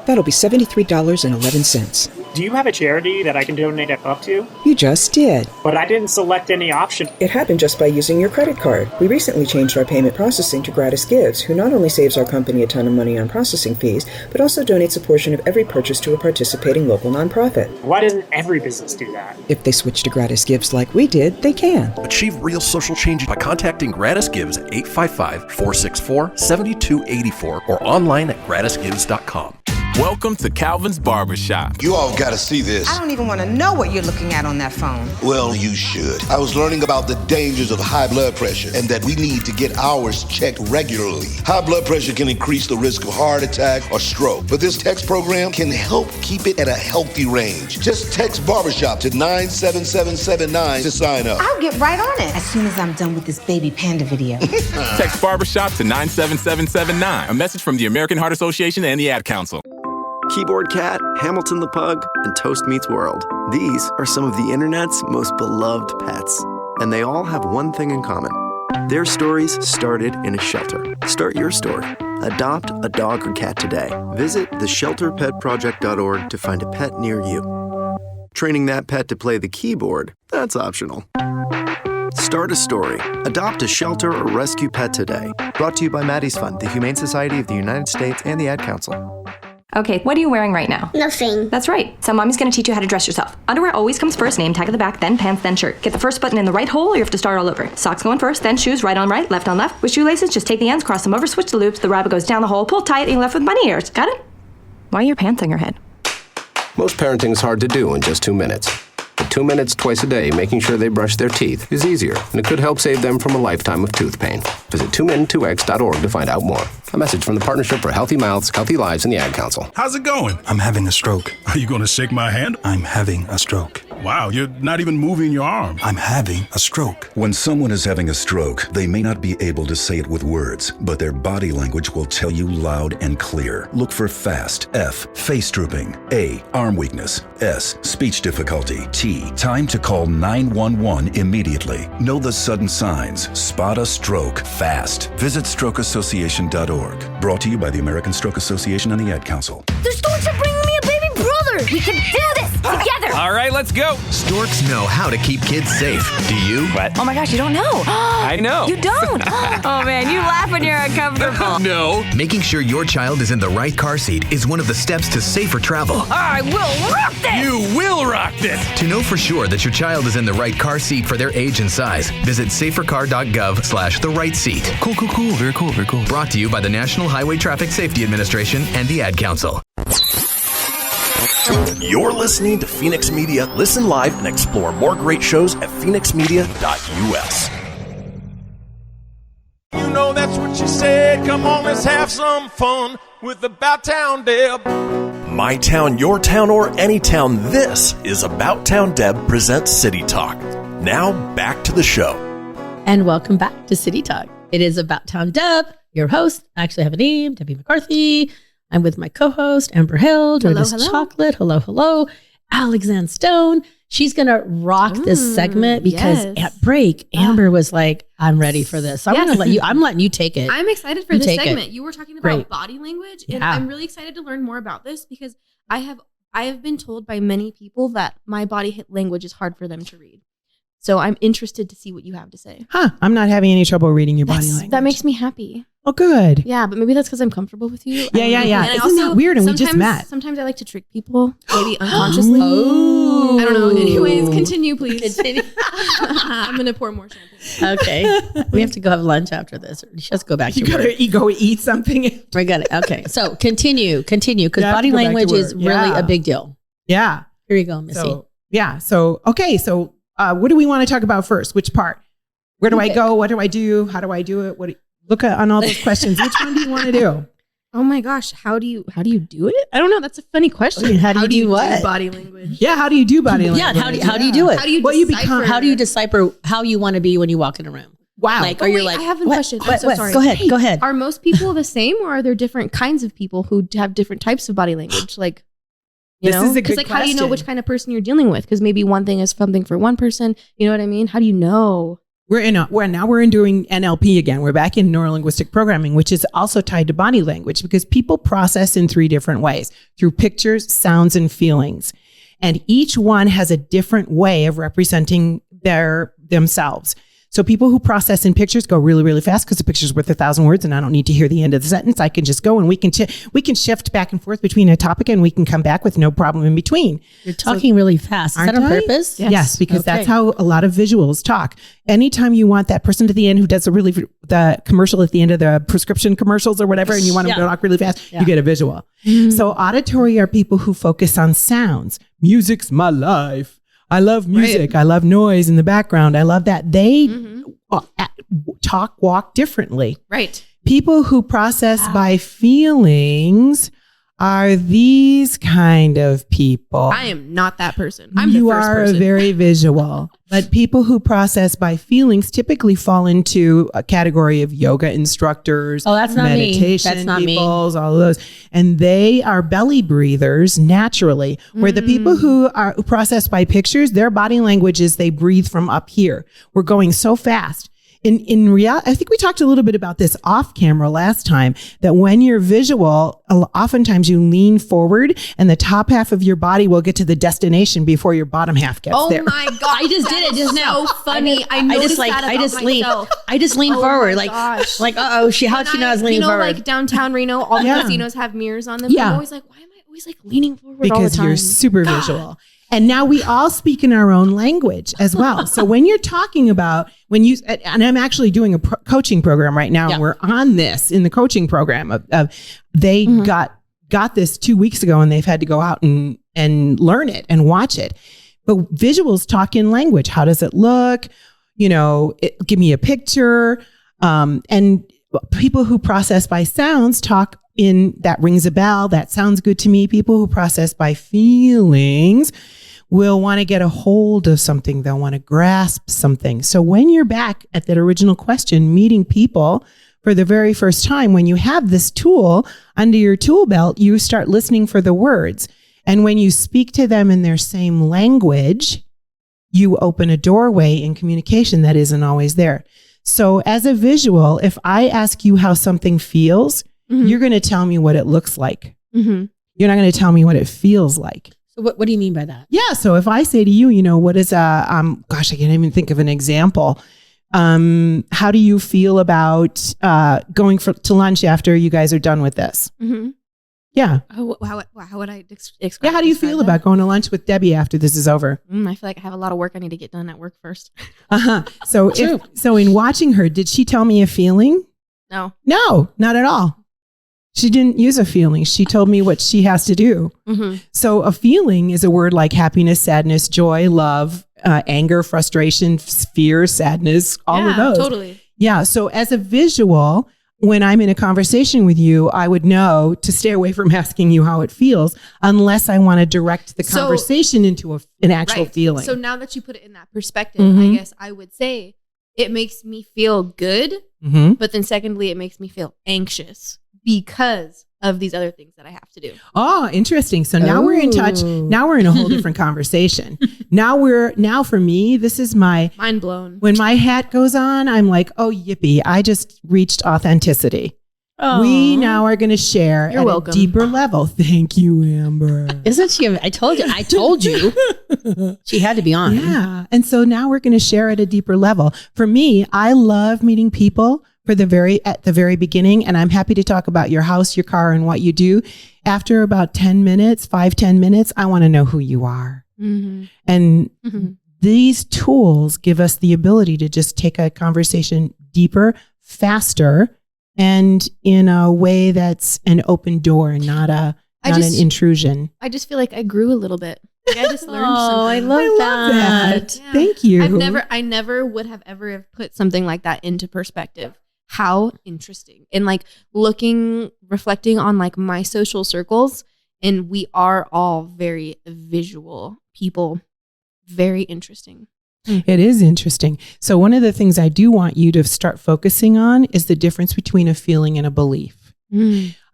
That'll be $73.11. Do you have a charity that I can donate up to? You just did. But I didn't select any option. It happened just by using your credit card. We recently changed our payment processing to GratisGives, who not only saves our company a ton of money on processing fees, but also donates a portion of every purchase to a participating local nonprofit. Why doesn't every business do that? If they switch to GratisGives like we did, they can. Achieve real social change by contacting GratisGives at 855-464-7284 or online at gratisgives.com. Welcome to Calvin's Barbershop. You all gotta see this. I don't even want to know what you're looking at on that phone. Well, you should. I was learning about the dangers of high blood pressure and that we need to get ours checked regularly. High blood pressure can increase the risk of heart attack or stroke, but this text program can help keep it at a healthy range. Just text Barbershop to 97779 to sign up. I'll get right on it as soon as I'm done with this baby panda video. Text Barbershop to 97779. A message from the American Heart Association and the Ad Council. Keyboard Cat, Hamilton the Pug, and Toast Meets World. These are some of the internet's most beloved pets. and they all have one thing in common. Their stories started in a shelter. Start your story. Adopt a dog or cat today. Visit theshelterpetproject.org to find a pet near you. Training that pet to play the keyboard, that's optional. Start a story. Adopt a shelter or rescue pet today. Brought to you by Maddie's Fund, the Humane Society of the United States, and the Ad Council. Okay, what are you wearing right now? Nothing. That's right. So Mommy's gonna teach you how to dress yourself. Underwear always comes first, name tag at the back, then pants, then shirt. Get the first button in the right hole or you have to start all over. Socks going first, then shoes, right on right, left on left. With shoelaces, just take the ends, cross them over, switch the loops, the rabbit goes down the hole, pull tight, and you're left with bunny ears. Got it? Why are your pants on your head? Most parenting's hard to do in just 2 minutes. But 2 minutes twice a day making sure they brush their teeth is easier, and it could help save them from a lifetime of tooth pain. Visit 2min2x.org to find out more. A message from the Partnership for Healthy Mouths, Healthy Lives, and the Ad Council. How's it going? I'm having a stroke. Are you going to shake my hand? I'm having a stroke. Wow, you're not even moving your arm. I'm having a stroke. When someone is having a stroke, they may not be able to say it with words, but their body language will tell you loud and clear. Look for FAST. F, face drooping. A, arm weakness. S, speech difficulty. T, time to call 911 immediately. Know the sudden signs. Spot a stroke fast. Visit strokeassociation.org. Brought to you by the American Stroke Association and the Ad Council. The storks are bringing me a baby brother. We can do this together. All right, let's go. Storks know how to keep kids safe. Do you? What? Oh my gosh, you don't know. I know. You don't. Oh man, you laugh when you're uncomfortable. No. Making sure your child is in the right car seat is one of the steps to safer travel. I will rock this. You will rock this. To know for sure that your child is in the right car seat for their age and size, visit safercar.gov/the-right-seat. Cool. Very cool. Brought to you by the National Highway Traffic Safety Administration and the Ad Council. You're listening to Fenix Media. Listen live and explore more great shows at phoenixmedia.us. You know that's what she said. Come on, let's have some fun with About Town Deb. My town, your town, or any town, this is About Town Deb presents City Talk. Now, back to the show. And welcome back to City Talk. It is About Town Deb, your host. I actually have a name, Debbie McCarthy. I'm with my co-host, Amber Hale, Dorinda's Chocolate. Hello. Alexanne Stone. She's going to rock this segment because at break, Amber was like, I'm ready for this. So I'm letting you take it. I'm excited for this segment. You were talking about body language, and Yeah. I'm really excited to learn more about this because I have been told by many people that my body language is hard for them to read. So I'm interested to see what you have to say. I'm not having any trouble reading your body language. That makes me happy. Oh, good. Yeah, but maybe that's because I'm comfortable with you. Yeah. And Isn't that weird? And we just met. Sometimes I like to trick people, maybe unconsciously. Oh. I don't know. Anyways, continue, please. I'm going to pour more champagne. Okay. We have to go have lunch after this. She has to go back to work. Go eat something. We got it. Okay. So continue. Because body language is really a big deal. Yeah. Here you go, Missy. So what do we want to talk about first? Which part? Where do I go? What do I do? How do I do it? Look on all those questions. Which one do you want to do? Oh my gosh, how do you do it? I don't know. That's a funny question. How do you do what? Body language. Yeah, how do you do body language? Yeah, how do you do it? How do you decipher how you want to be when you walk in a room? Wow. Like, you're I have a question. I'm so sorry. Go ahead. Are most people the same, or are there different kinds of people who have different types of body language? Like, This is a good because how do you know question. which kind of person you're dealing with? Because maybe one thing is something for one person. You know what I mean? How do you know? We're doing NLP again. We're back in neurolinguistic programming, which is also tied to body language because people process in 3 different ways: through pictures, sounds, and feelings. And each one has a different way of representing themselves. So people who process in pictures go really, really fast because the picture's worth 1,000 words and I don't need to hear the end of the sentence. I can just go and we can shift back and forth between a topic and we can come back with no problem in between. You're talking really fast. Is that on purpose? Yes, because that's how a lot of visuals talk. Anytime you want that person to the end who does the commercial at the end of the prescription commercials or whatever, and you want them to talk really fast, you get a visual. So auditory are people who focus on sounds. Music's my life. I love music. Right. I love noise in the background. I love that. They walk differently. Right. People who process by feelings are these kind of people. I am not that person. I'm you the first are person. very visual, but people who process by feelings typically fall into a category of yoga instructors. Oh, that's not me. meditation That's not me. peoples, all of those, and they are belly breathers naturally. Where the people who process by pictures, their body language is they breathe from up here. We're going so fast. In reality, I think we talked a little bit about this off camera last time, that when you're visual, oftentimes you lean forward and the top half of your body will get to the destination before your bottom half gets there. Oh my God. I just did it just now. So funny. I noticed that about myself. I just leaned Oh forward. my Like, gosh. how'd she know I was leaning forward? Like downtown Reno, all the Yeah. casinos have mirrors on them. Yeah. I'm always like, why am I always like leaning forward all the Because time? you're super visual. And now we all speak in our own language as well. So when you're talking about, and I'm actually doing a coaching program right now, and we're on this in the coaching program of they got this 2 weeks ago and they've had to go out and learn it and watch it. But visuals talk in language. How does it look? Give me a picture. And people who process by sounds talk in that rings a bell. That sounds good to me. People who process by feelings will want to get a hold of something. They'll want to grasp something. So when you're back at that original question, meeting people for the very first time, when you have this tool under your tool belt, you start listening for the words. And when you speak to them in their same language, you open a doorway in communication that isn't always there. So as a visual, if I ask you how something feels, you're going to tell me what it looks like. You're not going to tell me what it feels like. So what do you mean by that? Yeah. So if I say to you, what is I can't even think of an example. How do you feel about going to lunch after you guys are done with this? Yeah. Oh, how would I describe? Yeah. How do you feel about going to lunch with Debbie after this is over? I feel like I have a lot of work I need to get done at work first. So so in watching her, did she tell me a feeling? No, not at all. She didn't use a feeling. She told me what she has to do. So a feeling is a word like happiness, sadness, joy, love, anger, frustration, fear, sadness, all of those. Totally. Yeah. So as a visual, when I'm in a conversation with you, I would know to stay away from asking you how it feels unless I want to direct the conversation into an actual feeling. So now that you put it in that perspective, I guess I would say it makes me feel good, but then secondly, it makes me feel anxious because of these other things that I have to do. Oh, interesting. So now we're in touch. Now we're in a whole different conversation. Now for me, this is my mind blown. When my hat goes on, I'm like, oh, yippee. I just reached authenticity. Aww. We now are going to share You're at welcome. a deeper level. Thank you, Amber. Isn't she? I told you. She had to be on. Yeah. And so now we're going to share at a deeper level. For me, I love meeting people at the very beginning. And I'm happy to talk about your house, your car, and what you do. After about 10 minutes, 5-10 minutes, I want to know who you are. And these tools give us the ability to just take a conversation deeper, faster, and in a way that's an open door and not an intrusion. I just feel like I grew a little bit. Like I just learned something. I love that. Yeah. Thank you. I never would have ever have put something like that into perspective. How interesting. And like reflecting on like my social circles, and we are all very visual people. Very interesting. It is interesting. So one of the things I do want you to start focusing on is the difference between a feeling and a belief.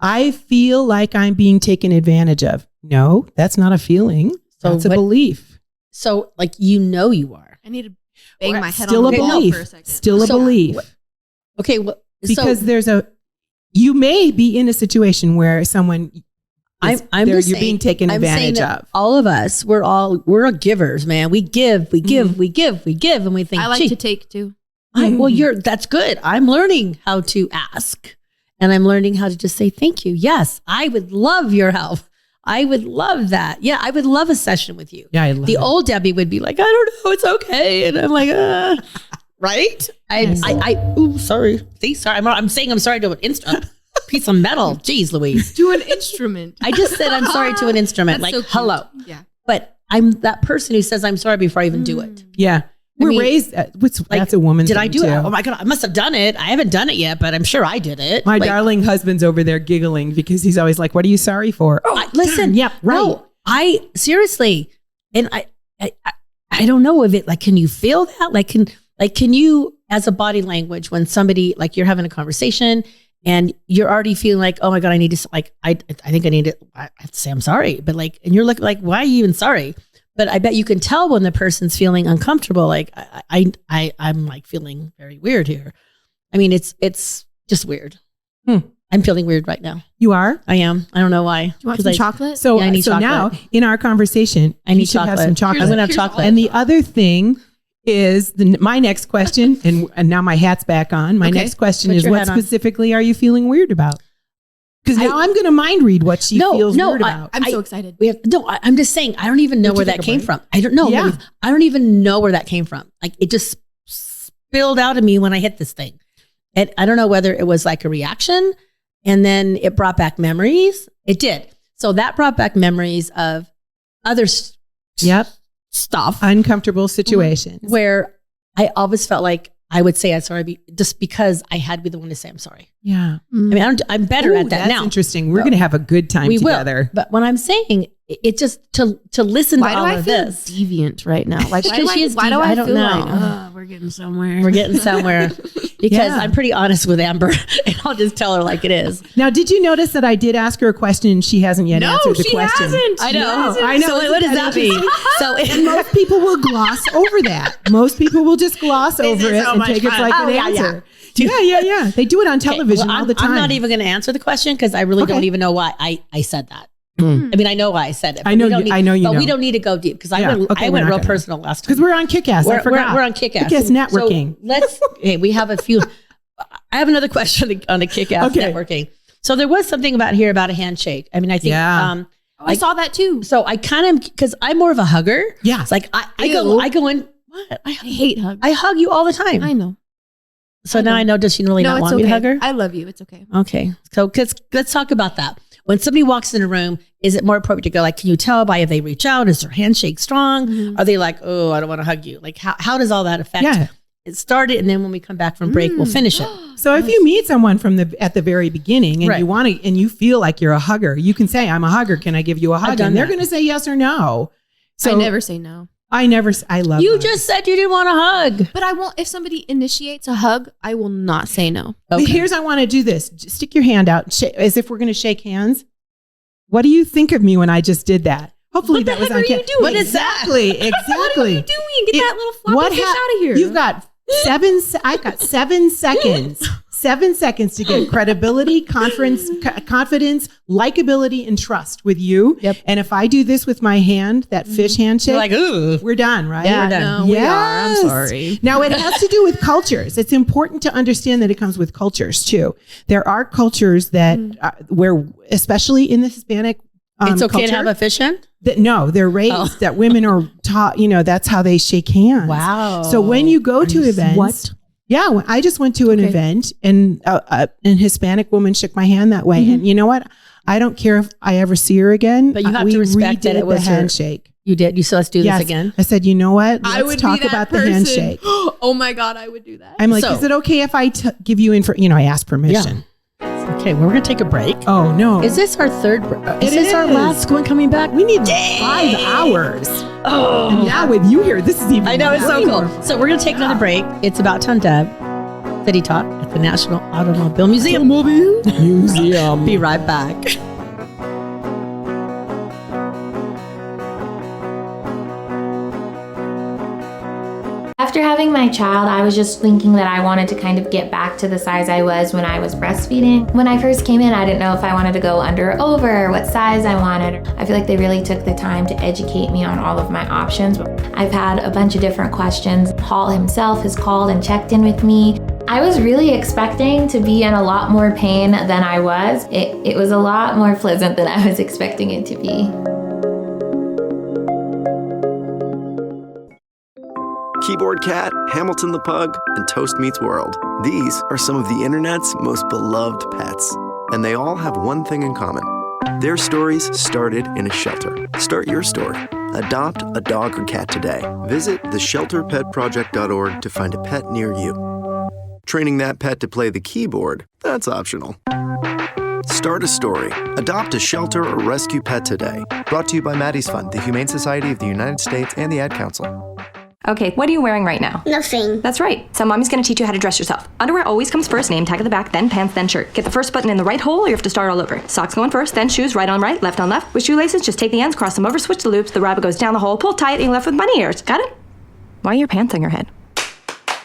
I feel like I'm being taken advantage of. No, that's not a feeling. That's a belief. So like, you are. I need to bang my head still on the a wall belief. for a second. Still a belief. Okay. Well, because you may be in a situation where someone you're being taken advantage of. All of us, we're givers, man. We give, we give, and we think. I like to take too. That's good. I'm learning how to ask, and I'm learning how to just say thank you. Yes, I would love your help. I would love that. Yeah, I would love a session with you. Yeah, I love the old Debbie would be like, I don't know, it's okay, and I'm like, right? Sorry. See, sorry. I'm saying I'm sorry to an instrument. Piece of metal. Jeez, Louise. To an instrument. I just said I'm sorry to an instrument. That's like, so hello. Yeah. But I'm that person who says I'm sorry before I even do it. Yeah. We're raised. That's a woman. Did thing I do too. it? Oh my God, I must have done it. I haven't done it yet, but I'm sure I did it. My darling husband's over there giggling because he's always like, "What are you sorry for?" Listen, yep, right. No, I seriously, and I don't know if it, like, can you feel that? Can you, as a body language, when somebody, like, you're having a conversation and you're already feeling like, oh my God, I need to, like, I think I need to, I have to say I'm sorry, but like, and you're looking like, why are you even sorry? But I bet you can tell when the person's feeling uncomfortable. Like I'm like feeling very weird here. I mean, it's just weird. I'm feeling weird right now. You are? I am. I don't know why. Do you want some chocolate? So, I need chocolate. Now in our conversation, I need chocolate. Have some chocolate. I'm going to have chocolate. And the other thing is my next question, and now my hat's back on. My next question is, what specifically are you feeling weird about? Because now I'm going to mind read what she feels weird about. I'm so excited. I'm just saying, I don't even know where that came from. I don't know. Yeah. I don't even know where that came from. Like, it just spilled out of me when I hit this thing. And I don't know whether it was like a reaction and then it brought back memories. It did. So that brought back memories of other stuff. Uncomfortable situations. Where I always felt like I would say I'm sorry just because I had to be the one to say I'm sorry. Yeah. I mean, I'm better at that that's now. Interesting. We're going to have a good time together. Will. But when I'm saying it just to listen to all of this. Deviant right now? Like, why do I feel like we're getting somewhere? We're getting somewhere. Because I'm pretty honest with Amber and I'll just tell her like it is. Now, did you notice that I did ask her a question and she hasn't yet answered the question? I know. I know. So what does that mean? And most people will gloss over that. Most people will just gloss over it and take it like an answer. Yeah. They do it on television all the time. I'm not even going to answer the question because I really don't even know why I said that. I mean, I know why I said it. I know you know. But we don't need to go deep because I went real personal last time. Because we're on Kick-Ass. I forgot. We're on Kick-Ass. Kick-Ass networking. Hey, we have a few. I have another question on the Kick-Ass networking. So there was something about a handshake. I mean, I think. I saw that too. So I kind of, because I'm more of a hugger. Yeah. It's like I go in. What? I hate hugs. I hug you all the time. I know. So now I know, does she really not want me to hug her? I love you. It's okay. Okay. So let's talk about that. When somebody walks in a room, is it more appropriate to go like, can you tell by if they reach out? Is their handshake strong? Mm-hmm. Are they like, oh, I don't want to hug you? Like, how does all that affect it started? And then when we come back from break, we'll finish it. So if you meet someone at the very beginning and you want to, and you feel like you're a hugger, you can say, I'm a hugger. Can I give you a hug? And they're going to say yes or no. So I never say no. I love you hugs. just said you didn't want a hug. But I won't, if somebody initiates a hug, I will not say no. Okay. Here's, I want to do this. Just stick your hand out as if we're going to shake hands. What do you think of me when I just did that? Hopefully that was on camera. What is that? Exactly. What are you doing? Get that little floppy fish out of here. You've got I've got 7 seconds. 7 seconds to get credibility, confidence, likability, and trust with you. Yep. And if I do this with my hand, that fish handshake, you're like, ooh, we're done, right? Yeah, we're done. No, we are. I'm sorry. Now, it has to do with cultures. It's important to understand that it comes with cultures too. There are cultures that where, especially in the Hispanic it's okay culture, to have a fish hand? No, they're raised that women are taught, that's how they shake hands. Wow. So when you go to events, yeah, I just went to an event and an Hispanic woman shook my hand that way. And you know what? I don't care if I ever see her again. But you have to respect that it was the handshake. You did. You said, let's do this again. I said, you know what? I Let's would talk be that about person. the handshake. Oh my God, I would do that. I'm like, is it okay if I give you I asked permission. Yeah. Okay, well, we're going to take a break. Oh, no. Is this our third break? Is this our last one coming back? We need 5 hours. Oh. And now with you here, this is even I know, it's so cool. So we're going to take another break. It's about Tom Deb, City Talk at the National Automobile Museum. Be right back. After having my child, I was just thinking that I wanted to kind of get back to the size I was when I was breastfeeding. When I first came in, I didn't know if I wanted to go under or over, what size I wanted. I feel like they really took the time to educate me on all of my options. I've had a bunch of different questions. Hale himself has called and checked in with me. I was really expecting to be in a lot more pain than I was. It was a lot more pleasant than I was expecting it to be. Keyboard Cat, Hamilton the Pug, and Toast Meets World. These are some of the internet's most beloved pets. And they all have one thing in common. Their stories started in a shelter. Start your story Adopt a dog or cat today. Visit theshelterpetproject.org to find a pet near you. Training that pet to play the keyboard, that's optional. Start a story. Adopt a shelter or rescue pet today. Brought to you by Maddie's Fund, the Humane Society of the United States, and the Ad Council. Okay, what are you wearing right now? Nothing. That's right. So mommy's gonna teach you how to dress yourself. Underwear always comes first, name tag at the back, then pants, then shirt. Get the first button in the right hole or you have to start all over. Socks going first, then shoes, right on right, left on left. With shoelaces, just take the ends, cross them over, switch the loops, the rabbit goes down the hole, pull tight, and you're left with bunny ears. Got it? Why are your pants on your head?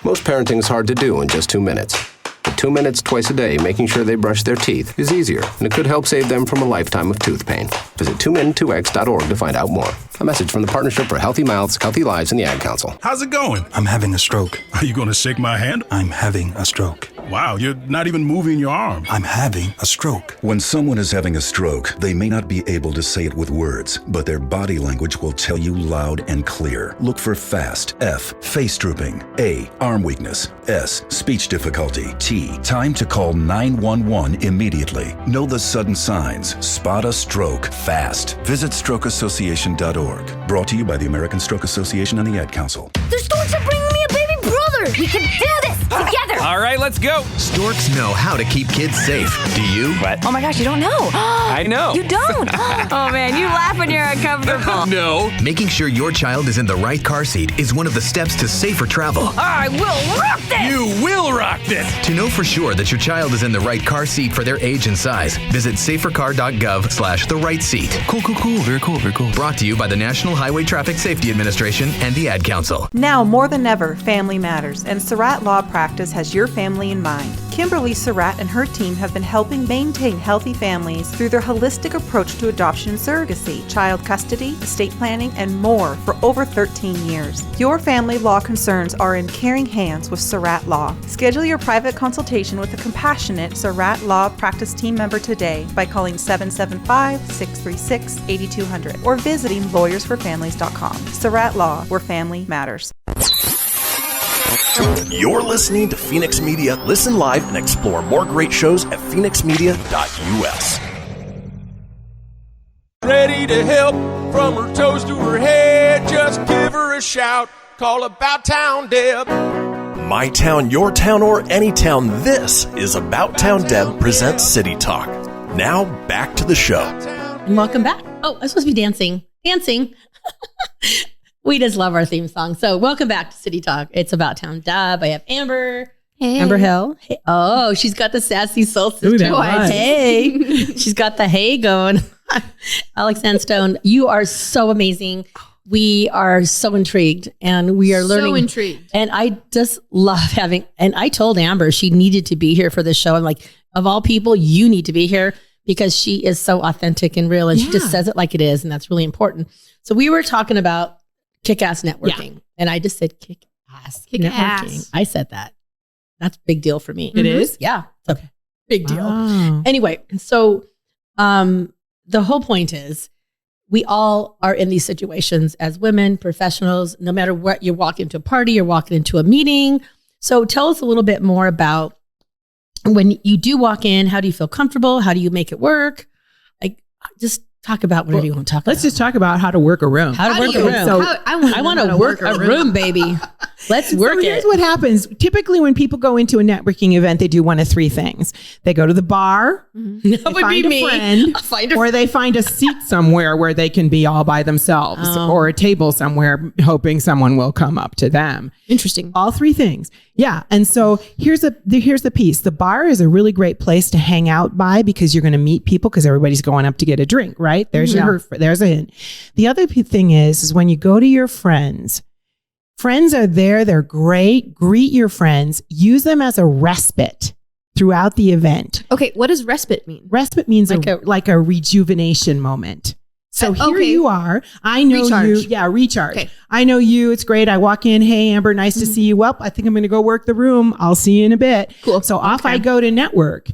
Most parenting is hard to do in just 2 minutes. But 2 minutes twice a day making sure they brush their teeth is easier, and it could help save them from a lifetime of tooth pain. Visit 2min2x.org to find out more. A message from the Partnership for Healthy Mouths, Healthy Lives, and the Ad Council. How's it going? I'm having a stroke. Are you going to shake my hand? I'm having a stroke. Wow, you're not even moving your arm. I'm having a stroke. When someone is having a stroke, they may not be able to say it with words, but their body language will tell you loud and clear. Look for FAST. F. Face drooping. A. Arm weakness. S. Speech difficulty. T. Time to call 911 immediately. Know the sudden signs. Spot a stroke fast. Visit strokeassociation.org. Brought to you by the American Stroke Association and the Ad Council. The storks are bringing me a baby brother. We can do this together. All right, let's go. Storks know how to keep kids safe. Do you? What? Oh my gosh, you don't know. I know. You don't. Oh man, you laugh when you're uncomfortable. No. Making sure your child is in the right car seat is one of the steps to safer travel. I will rock this. You will rock this. To know for sure that your child is in the right car seat for their age and size, visit safercar.gov/the right seat. Cool. Very cool. Brought to you by the National Highway Traffic Safety Administration and the Ad Council. Now more than ever, family matters, and Surratt Law Practice has your family in mind. Kimberly Surratt and her team have been helping maintain healthy families through their holistic approach to adoption and surrogacy, child custody, estate planning, and more for over 13 years. Your family law concerns are in caring hands with Surratt Law. Schedule your private consultation with a compassionate Surratt Law Practice team member today by calling 775-636-8200 or visiting lawyersforfamilies.com. Surratt Law, where family matters. You're listening to Fenix Media. Listen live and explore more great shows at phoenixmedia.us. Ready to help from her toes to her head. Just give her a shout. Call About Town Deb. My town, your town, or any town, this is About Town Deb presents City Talk. Now back to the show. And welcome back. Oh, I'm supposed to be dancing. We just love our theme song. So welcome back to City Talk. It's About Town Deb. I have Amber. Hey. Amber Hale. Hey. Oh, she's got the sassy soul sister. Hey. She's got the hey going. Alexanne Stone, you are so amazing. We are so intrigued and we are learning. So intrigued. And I just love having, and I told Amber she needed to be here for this show. I'm like, of all people, you need to be here because she is so authentic and real and she just says it like it is. And that's really important. So we were talking about kick-ass networking. And I just said kick-ass networking. I said that. That's a big deal for me. It is? Yeah. It's a big deal. Oh. Anyway, so the whole point is we all are in these situations as women, professionals, no matter what, you're walking into a party, you're walking into a meeting. So tell us a little bit more about when you do walk in, how do you feel comfortable? How do you make it work? Like, just talk about whatever you want to talk about. Let's just talk about how to work a room. How to work a room. So I want to work a room, baby. Let's work it. Here's what happens. Typically, when people go into a networking event, they do one of three things. They go to the bar, That would be me. friend, or they find a seat somewhere where they can be all by themselves, or a table somewhere, hoping someone will come up to them. Interesting. All three things. Yeah. And so here's the piece. The bar is a really great place to hang out by because you're going to meet people because everybody's going up to get a drink, right? There's there's a hint. The other thing is when you go to your friends are there. They're great. Greet your friends. Use them as a respite throughout the event. Okay. What does respite mean? Respite means like a rejuvenation moment. So here you are. I know you. Yeah, recharge. Okay. I know you. It's great. I walk in. Hey, Amber, nice to see you. Well, I think I'm going to go work the room. I'll see you in a bit. Cool. So off I go to network.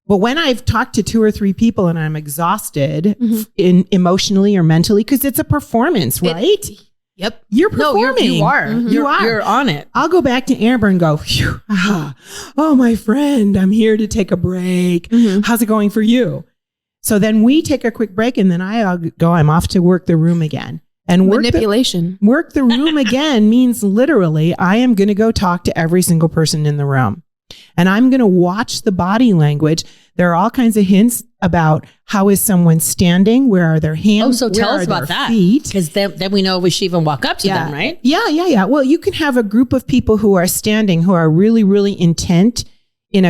But when I've talked to 2 or 3 people and I'm exhausted emotionally or mentally, because it's a performance, right? Yep. You're performing. You are. You are. You're on it. I'll go back to Amber and go, oh, my friend, I'm here to take a break. How's it going for you? So then we take a quick break and then I'm off to work the room again. And manipulation. Work the room again means literally, I am going to go talk to every single person in the room. And I'm going to watch the body language. There are all kinds of hints about how is someone standing? Where are their hands? Oh, so tell Where us are about their that. feet? Because then we know we should even walk up to them, right? Yeah. Well, you can have a group of people who are standing, who are really, really intent in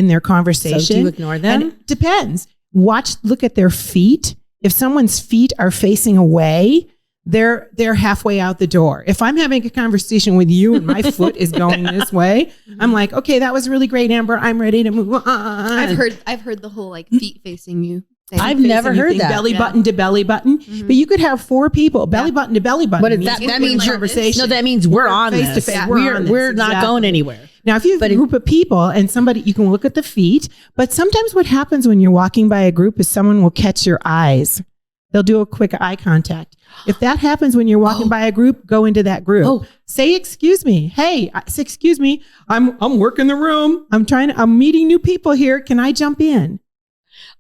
their conversation. So do you ignore them? And it depends. Look at their feet. If someone's feet are facing away, they're halfway out the door. If I'm having a conversation with you and my foot is going this way, I'm like, okay, that was really great, Amber. I'm ready to move on. I've heard the whole like feet facing you thing. I've never heard that. Belly button to belly button. But you could have 4 people, belly button to belly button. But that means conversation. No, that means we're on face this. to face. We're not going anywhere. Now, if you have a group of people and somebody, you can look at the feet, but sometimes what happens when you're walking by a group is someone will catch your eyes. They'll do a quick eye contact. If that happens when you're walking by a group, go into that group. Say, excuse me. Hey, excuse me. I'm working the room. I'm meeting new people here. Can I jump in?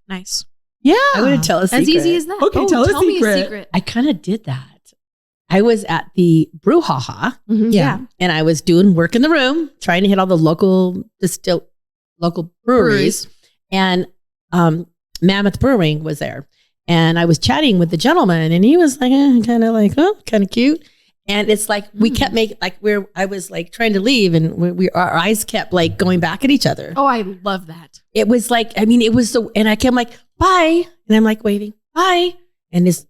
Nice. Yeah. I'm going to tell a secret. As easy as that. Okay, tell me a secret. I kind of did that. I was at the brouhaha. Yeah. And I was doing work in the room, trying to hit all the local breweries. And Mammoth Brewing was there. And I was chatting with the gentleman, and he was like, kind of cute. And it's like we kept making I was like trying to leave, and our eyes kept like going back at each other. Oh, I love that. It was like, it was so, and I kept like, bye, and I'm like waiting, bye, and it's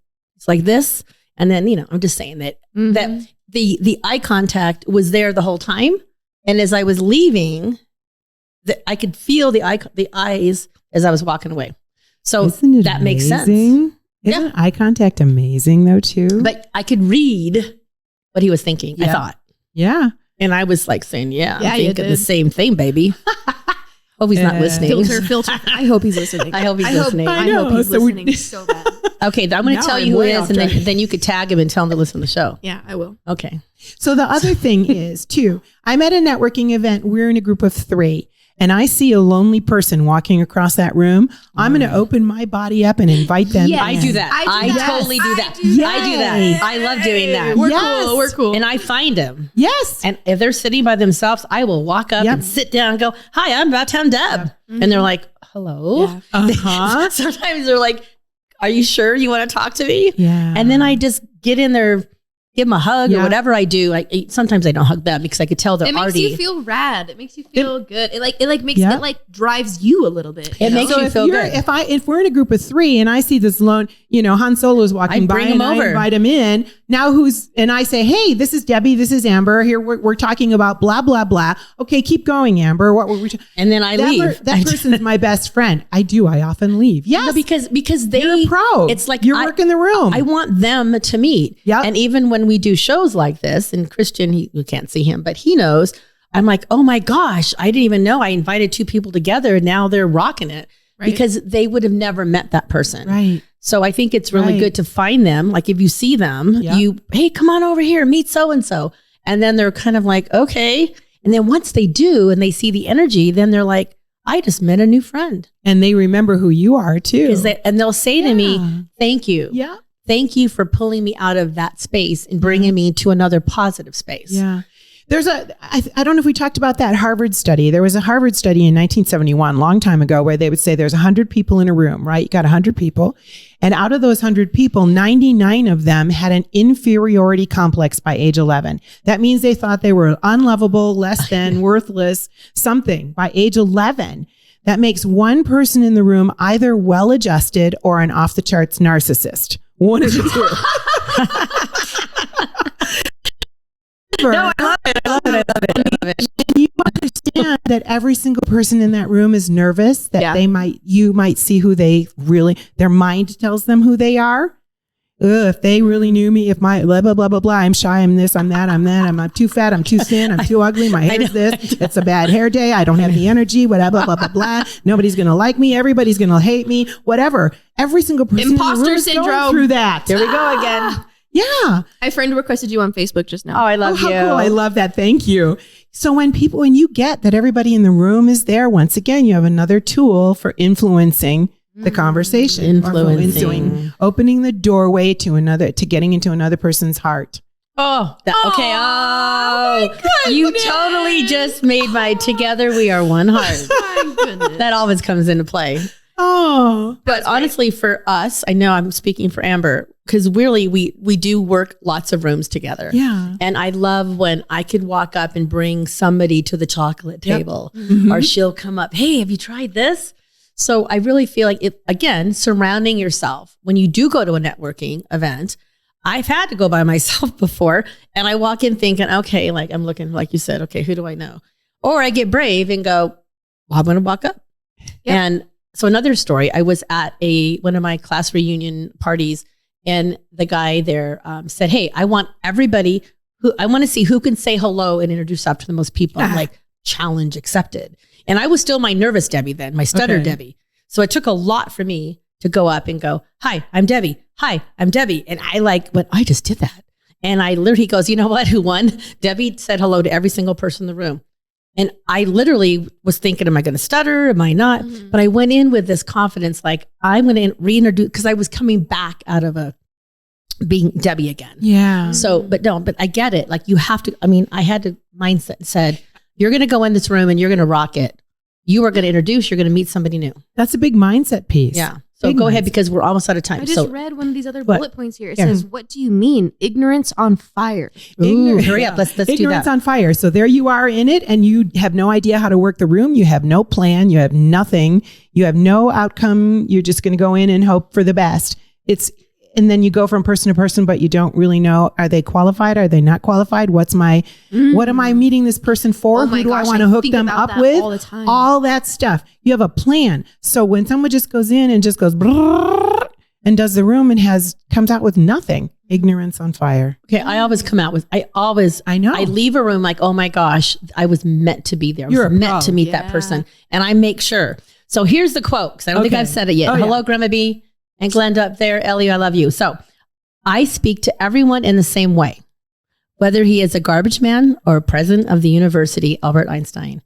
like this, and then I'm just saying that that the eye contact was there the whole time, and as I was leaving, I could feel the eyes as I was walking away. So that makes sense. Isn't eye contact amazing though too? But I could read what he was thinking, I thought. Yeah. And I was like saying, I'm you thinking the did. same thing, baby. Hope he's not listening. Filter. I hope he's listening. I hope he's listening. I hope he's listening so bad. Okay, I'm going to tell you who it is, and then you could tag him and tell him to listen to the show. Yeah, I will. Okay. So the other thing is too, I'm at a networking event. We're in a group of 3. And I see a lonely person walking across that room, I'm going to open my body up and invite them. Yes. I do that. I totally do that. I do that. I love doing that. We're cool. And I find them. Yes. And if they're sitting by themselves, I will walk up and sit down and go, hi, I'm Bowtown Deb. And they're like, hello. Yeah. Sometimes they're like, are you sure you want to talk to me? Yeah. And then I just get in there, give them a hug or whatever I do. Sometimes I don't hug them because I could tell they're it makes already. you feel rad. It makes you feel good. It makes it like drives you a little bit. It makes you feel good. If we're in a group of 3 and I see this lone, Han Solo's walking by, and I invite him in. Now and I say, hey, this is Debbie, this is Amber. Here we're talking about blah blah blah. Okay, keep going, Amber. What were we? And then I leave. That person's my best friend. I often leave. Yes, no, because you're a pro. It's like you're working the room. I want them to meet. Yeah, and even when we do shows like this, and Christian, you can't see him, but he knows. I'm like, oh my gosh, I didn't even know I invited 2 people together, and now they're rocking it because they would have never met that person. Right. So I think it's really good to find them. Like if you see them, hey, come on over here, meet so-and-so. And then they're kind of like, okay. And then once they do and they see the energy, then they're like, I just met a new friend. And they remember who you are too. And they'll say to me, thank you. Yeah. Thank you for pulling me out of that space and bringing me to another positive space. Yeah. There's I don't know if we talked about that Harvard study. There was a Harvard study in 1971, long time ago, where they would say there's 100 people in a room, right? You got 100 people. And out of those 100 people, 99 of them had an inferiority complex by age 11. That means they thought they were unlovable, less than, worthless, something by age 11. That makes one person in the room either well-adjusted or an off-the-charts narcissist. One of the two. No, I love it. You understand that every single person in that room is nervous, that you might see who their mind tells them who they are. If they really knew me, if my blah, blah, blah, blah, blah, I'm shy, I'm this, I'm that, I'm too fat, I'm too thin, I'm too ugly, my hair's this, it's a bad hair day, I don't have the energy, whatever, blah, blah, blah, blah. Nobody's going to like me, everybody's going to hate me, whatever. Every single person Imposter in the room is syndrome. going through that. Here we go again. Yeah. My friend requested you on Facebook just now. Oh, I love how you. Cool. I love that. Thank you. So when you get that everybody in the room is there, once again, you have another tool for influencing the conversation, Influencing. opening the doorway to getting into another person's heart. Okay. You totally just made my together we are one heart. My goodness. That always comes into play. But honestly, for us, I know I'm speaking for Amber, because really we do work lots of rooms together. Yeah. And I love when I could walk up and bring somebody to the chocolate table, or she'll come up, hey, have you tried this? So I really feel like it, again, surrounding yourself. When you do go to a networking event, I've had to go by myself before, and I walk in thinking, okay, like I'm looking, like you said, okay, who do I know? Or I get brave and go, well, I'm going to walk up. And so another story, I was at one of my class reunion parties, and the guy there said, hey, I want everybody I want to see who can say hello and introduce up to the most people. I'm like, challenge accepted. And I was still my nervous Debbie then, my stutter Debbie. So it took a lot for me to go up and go, hi, I'm Debbie. Hi, I'm Debbie. And I I just did that. And he goes, you know what, who won? Debbie said hello to every single person in the room. And I literally was thinking, am I going to stutter? Am I not? But I went in with this confidence, like I'm going to reintroduce, because I was coming back out of being Debbie again. Yeah. So, but I get it. Like you have to, I had to mindset said, you're going to go in this room and you're going to rock it. You are going to introduce, you're going to meet somebody new. That's a big mindset piece. Yeah. So go ahead, because we're almost out of time. I just read one of these other bullet points here. It says, what do you mean? Ignorance on fire. Hurry up. Let's do that. Ignorance on fire. So there you are in it, and you have no idea how to work the room. You have no plan. You have nothing. You have no outcome. You're just going to go in and hope for the best. And then you go from person to person, but you don't really know, are they qualified? Are they not qualified? What am I meeting this person for? Who do I want to hook them up with? All the time. All that stuff. You have a plan. So when someone just goes in and just goes and does the room and comes out with nothing, ignorance on fire. Okay. I always come out with, I know. I leave a room like, oh my gosh, I was meant to be there. I was meant to meet that person. And I make sure. So here's the quote, because I don't think I've said it yet. Hello, Grandma B. And Glenda up there, Ellie, I love you. So I speak to everyone in the same way, whether he is a garbage man or president of the university, Albert Einstein.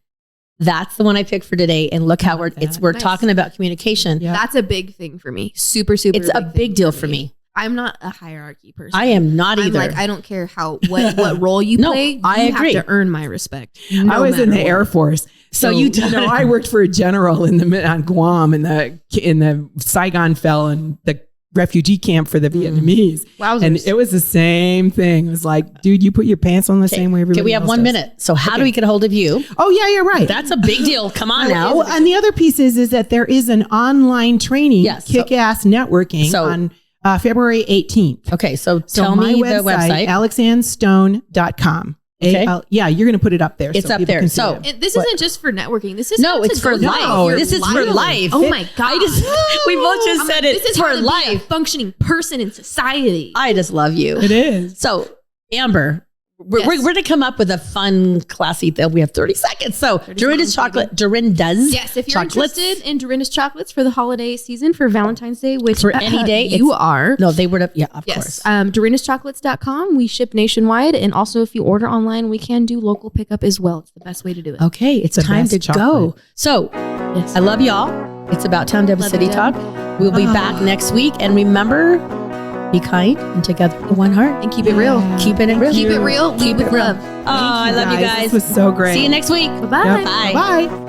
That's the one I picked for today. And look how we're talking about communication. Yeah. That's a big thing for me. Super, super. It's a big deal for me. I'm not a hierarchy person. I am not either. I'm like, I don't care what role you play. I agree. You have to earn my respect. I was in the Air Force. So you know, I worked for a general on Guam, and the Saigon fell in the refugee camp for the Vietnamese. Wowzers. And it was the same thing. It was like, dude, you put your pants on the same way everybody else. Okay, we have 1 minute. So how do we get a hold of you? Oh yeah, you're right. That's a big deal. Come on now. Well, and the other piece is that there is an online training, Kick-Ass Networking, on February 18th. Okay, so tell me the website. AlexanneStone.com. Okay. Yeah, you're going to put it up there. It's up there. So this isn't just for networking. This is it's for life. This is for life. Oh my God. We both just said it. This is for life. A functioning person in society. I just love you. It is. So Amber, we're going to come up with a fun, classy thing. We have 30 seconds. So Dorinda's chocolate, Dorinda's. Yes, if you're interested in Dorinda's chocolates for the holiday season, for Valentine's Day, which for any day you are. No, they would have. Yeah, of course. Dorinda'sChocolates.com. We ship nationwide. And also if you order online, we can do local pickup as well. It's the best way to do it. Okay. It's time to go. So I love y'all. It's about time to have a city talk. We'll be back next week. And remember, be kind and together in one heart. And keep it real. Keeping it real. Keep it real. Keep it real. Oh, I love you guys. This was so great. See you next week. Bye-bye. Bye. Bye.